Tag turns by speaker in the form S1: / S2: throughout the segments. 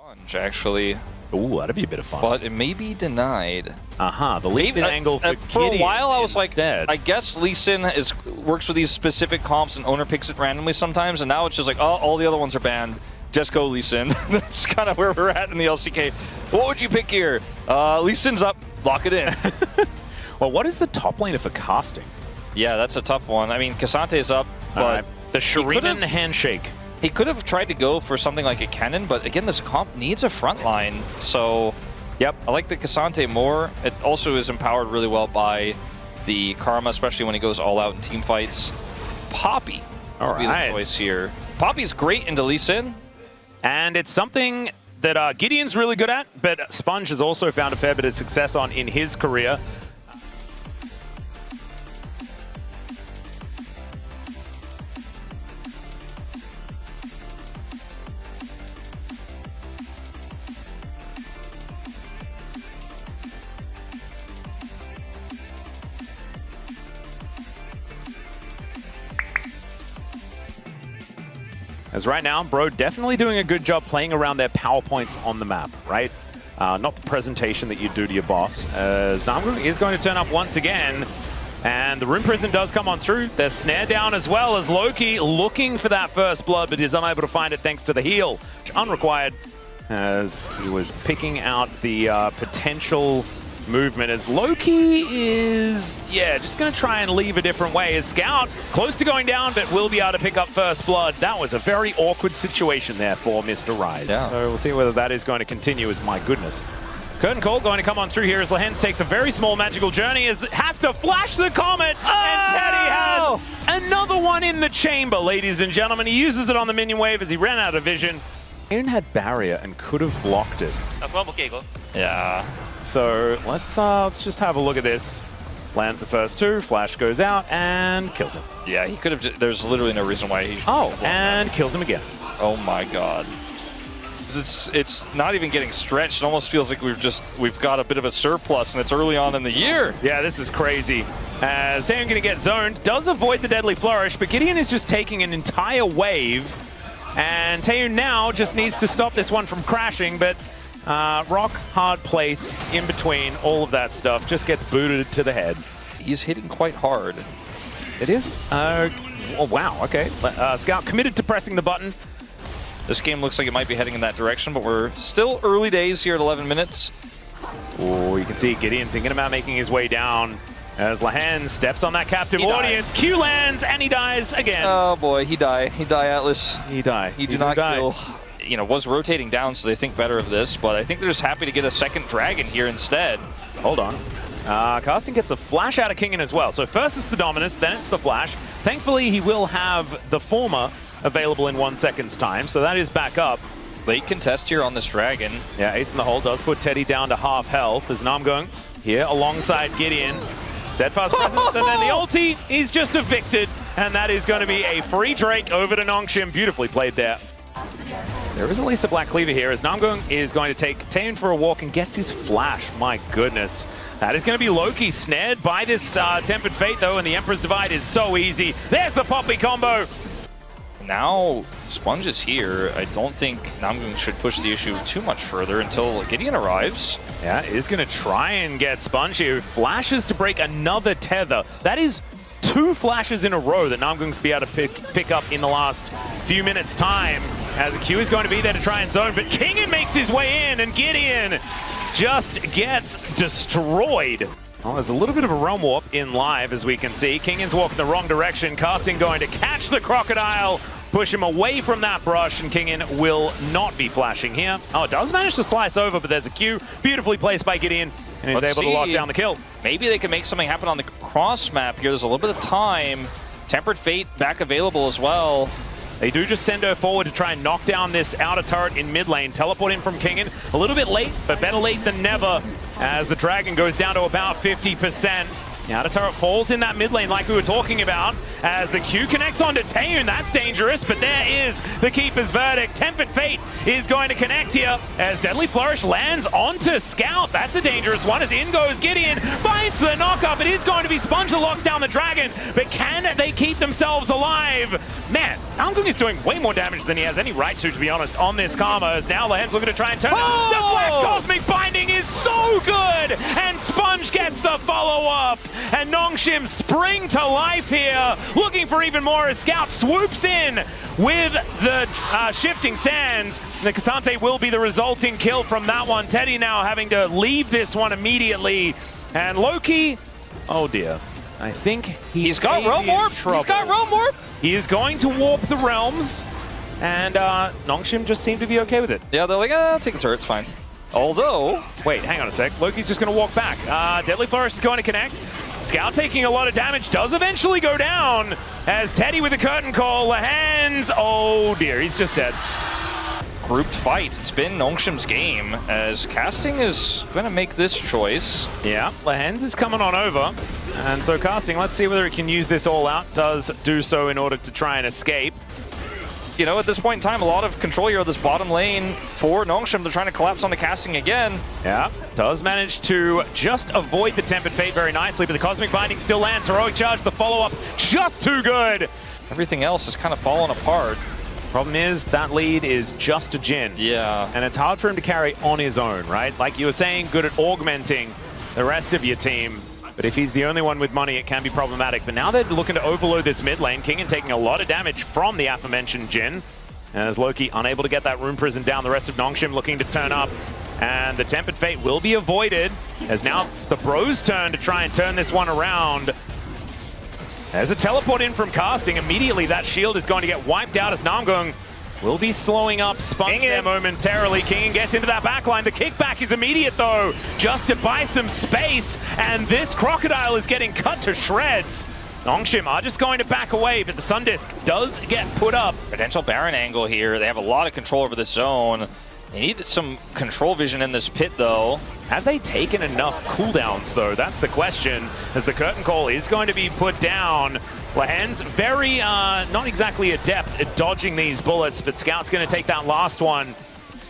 S1: Sponge, actually.
S2: Ooh, that'd be a bit of fun.
S1: But it may be denied.
S2: The Lee Sin angle for
S1: a while I was
S2: instead.
S1: like, I guess Lee Sin works with these specific comps and owner picks it randomly sometimes, and now it's just like, oh, all the other ones are banned. Just go Lee Sin. That's kind of where we're at in the LCK. What would you pick here? Lee Sin's up. Lock it in.
S2: Well, what is the top laner for casting?
S1: Yeah, that's a tough one. I mean, Kasante's up, but
S2: the Shuriken handshake.
S1: He could have tried to go for something like a cannon, but again, this comp needs a front line. So,
S2: yep,
S1: I like the Kasante more. It also is empowered really well by the Karma, especially when he goes all out in team fights. Poppy would be the choice here. Poppy's great into Lee Sin.
S2: And it's something that Gideon's really good at, but Sponge has also found a fair bit of success on in his career. As right now, Bro definitely doing a good job playing around their power points on the map, right? Not the presentation that you do to your boss. As Namgung is going to turn up once again, and the Rune Prison does come on through. They're snared down as well as Loki looking for that first blood, but is unable to find it thanks to the heal, which unrequired as he was picking out the potential movement as Loki is, just going to try and leave a different way. His Scout close to going down, but will be able to pick up first blood. That was a very awkward situation there for Mr. Ride.
S1: Yeah.
S2: So we'll see whether that is going to continue as, my goodness. Curtain Call going to come on through here as Lehends takes a very small magical journey as has to flash the Comet, and Teddy has another one in the chamber, ladies and gentlemen. He uses it on the minion wave as he ran out of vision. Aaron had barrier and could have blocked it.
S1: Yeah.
S2: So let's just have a look at this. Lands the first two, flash goes out and kills him.
S1: Yeah, he could have. There's literally no reason why he.
S2: And kills him again.
S1: Oh my God. It's not even getting stretched. It almost feels like we've got a bit of a surplus, and it's early on in the year.
S2: Yeah, this is crazy. As Taeyeon going to get zoned, does avoid the deadly flourish, but Gideon is just taking an entire wave, and Taeyeon now just needs to stop this one from crashing, but. Rock hard place in between all of that stuff just gets booted to the head.
S1: He's hitting quite hard.
S2: It is. Oh wow. Okay. Scout committed to pressing the button.
S1: This game looks like it might be heading in that direction, but we're still early days here at 11 minutes.
S2: Oh, you can see Gideon thinking about making his way down as Lehends steps on that captive audience. Q lands and he dies again.
S1: Oh boy, he died. He died, Atlas.
S2: He died.
S1: He did not kill. You know, was rotating down, so they think better of this, but I think they're just happy to get a second dragon here instead.
S2: Hold on. Casting gets a flash out of Kingen as well. So first it's the Dominus, then it's the flash. Thankfully, he will have the former available in 1 second's time, so that is back up.
S1: Late contest here on this dragon.
S2: Yeah, Ace in the hole does put Teddy down to half health as Namgung here alongside Gideon. Steadfast presence, and then the ulti, he's just evicted, and that is going to be a free Drake over to Nongshim. Beautifully played there. There is at least a Black Cleaver here as Namgung is going to take Taeyeon for a walk and gets his flash. My goodness. That is going to be Loki snared by this Tempered Fate though, and the Emperor's Divide is so easy. There's the Poppy combo.
S1: Now Sponge is here. I don't think Namgung should push the issue too much further until Gideon arrives.
S2: Yeah, is going to try and get Sponge here. Flashes to break another tether. That is 2 flashes in a row that Namgung's be able to pick up in the last few minutes' time. As a Q is going to be there to try and zone, but Kingen makes his way in, and Gideon just gets destroyed. Well, there's a little bit of a realm warp in live, as we can see. Kingen's walking the wrong direction. Casting going to catch the crocodile, push him away from that brush, and Kingen will not be flashing here. Oh, it does manage to slice over, but there's a Q. Beautifully placed by Gideon, and he's able to lock down the kill.
S1: Maybe they can make something happen on the cross map here. There's a little bit of time. Tempered Fate back available as well.
S2: They do just send her forward to try and knock down this outer turret in mid lane. Teleport in from Kingen. A little bit late, but better late than never as the dragon goes down to about 50%. Now the turret falls in that mid lane like we were talking about. As the Q connects onto Taeyun, that's dangerous, but there is the Keeper's verdict. Tempered Fate is going to connect here as Deadly Flourish lands onto Scout. That's a dangerous one as in goes Gideon, finds the knockup. It is going to be Sponge that locks down the Dragon, but can they keep themselves alive? Man, Namgung is doing way more damage than he has any right to be honest, on this Karma, as now Lehends looking to try and turn it. The Flash Cosmic Binding is so good, and Sponge gets the follow-up. And Nongshim spring to life here, looking for even more as Scout swoops in with the shifting sands. The Kasante will be the resulting kill from that one. Teddy now having to leave this one immediately. And Loki, oh dear. I think he's got Realm Warp. He's got Realm Warp. He is going to warp the realms. And Nongshim just seemed to be okay with it.
S1: Yeah, they're like, I'll take the turret, it's fine. Although,
S2: wait, hang on a sec. Loki's just going to walk back. Deadly Flourish is going to connect. Scout taking a lot of damage, does eventually go down as Teddy with a curtain call. Lehends, oh dear, he's just dead.
S1: Grouped fight. It's been Nongshim's game as Casting is going to make this choice.
S2: Yeah, Lehends is coming on over. And so Casting, let's see whether it can use this all out. Does do so in order to try and escape.
S1: You know, at this point in time, a lot of control here of this bottom lane for Nongshim. They're trying to collapse on the Casting again.
S2: Yeah, does manage to just avoid the Tempered Fate very nicely, but the Cosmic Binding still lands. Heroic Charge, the follow-up, just too good.
S1: Everything else is kind of falling apart.
S2: Problem is, that lead is just a Jhin.
S1: Yeah.
S2: And it's hard for him to carry on his own, right? Like you were saying, good at augmenting the rest of your team. But if he's the only one with money, it can be problematic. But now they're looking to overload this mid lane. Kingen taking a lot of damage from the aforementioned Jhin. As Loki unable to get that Rune Prison down, the rest of Nongshim looking to turn up. And the Tempered Fate will be avoided, as now it's the Bros' turn to try and turn this one around. There's a teleport in from Casting. Immediately that shield is going to get wiped out as Namgung will be slowing up Sponge there momentarily. Kingen gets into that backline. The kickback is immediate though, just to buy some space. And this Crocodile is getting cut to shreds. Nongshim are just going to back away, but the Sun Disc does get put up.
S1: Potential Baron angle here. They have a lot of control over this zone. They need some control vision in this pit though.
S2: Have they taken enough cooldowns though? That's the question, as the curtain call is going to be put down. Lehends very not exactly adept at dodging these bullets, but Scout's going to take that last one.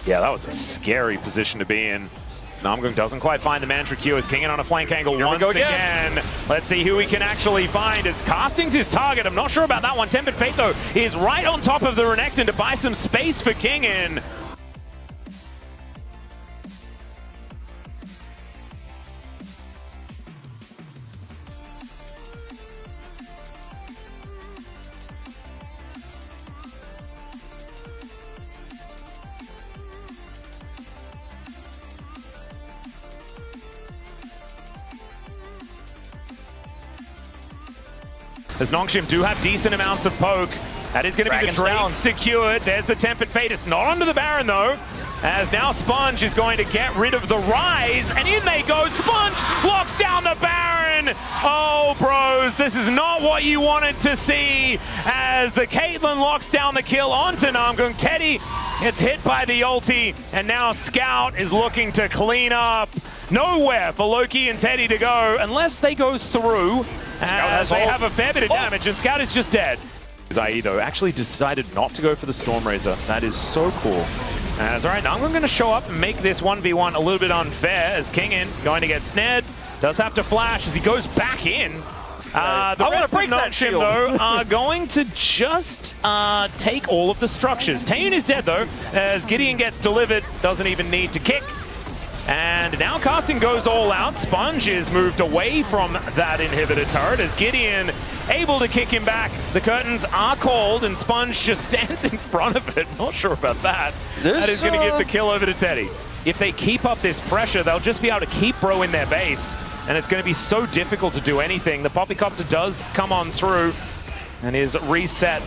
S2: Yeah, that was a scary position to be in. So Namgung doesn't quite find the Mantra Q as Kingen on a flank angle once again. Let's see who we can actually find as Casting's his target. I'm not sure about that one. Tempered Fate though is right on top of the Renekton to buy some space for Kingen. As Nongshim do have decent amounts of poke. That is going to be the Drake secured. There's the Tempered Fate. It's not onto the Baron though. As now Sponge is going to get rid of the Rise. And in they go. Sponge locks down the Baron. Oh, bros. This is not what you wanted to see. As the Caitlyn locks down the kill onto Namgung. Teddy gets hit by the ulti. And now Scout is looking to clean up. Nowhere for Loki and Teddy to go unless they go through. As they have a fair bit of damage, and Scout is just dead. Zai though actually decided not to go for the Stormrazor. That is so cool. As all right, now I'm going to show up and make this 1v1 a little bit unfair as Kingen going to get snared. Does have to flash as he goes back in. The rest of Nongshim though are going to just take all of the structures. Taeyun is dead though, as Gideon gets delivered, doesn't even need to kick. And now Casting goes all out. Sponge is moved away from that inhibitor turret as Gideon able to kick him back. The curtains are called and Sponge just stands in front of it. Not sure about that. That is going to give the kill over to Teddy. If they keep up this pressure, they'll just be able to keep Bro in their base. And it's going to be so difficult to do anything. The Poppycopter does come on through and is reset.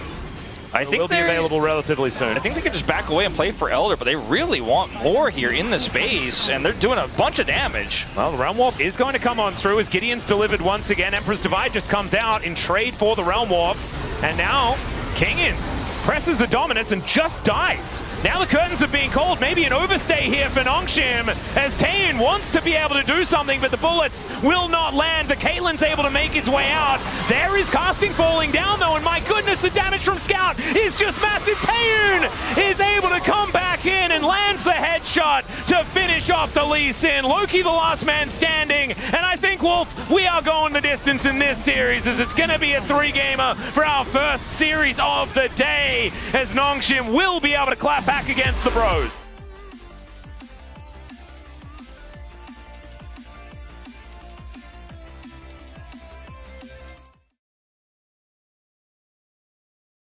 S2: I think will be available relatively soon.
S1: I think they could just back away and play for Elder, but they really want more here in this base, and they're doing a bunch of damage.
S2: Well, the Realm Warp is going to come on through as Gideon's delivered once again. Emperor's Divide just comes out in trade for the Realm Warp. And now, Kingen presses the Dominus and just dies. Now the curtains are being called. Maybe an overstay here for Nongshim as Taeyun wants to be able to do something, but the bullets will not land. The Caitlyn's able to make its way out. There is casting falling down though, and my goodness, the damage from Scout is just massive. Taeyun is able to come back in and lands the headshot to finish off the Lee Sin. Loki the last man standing, and I think, Wolf, we are going the distance in this series as it's going to be a 3-gamer for our first series of the day, as Nongshim will be able to clap back against the Bros.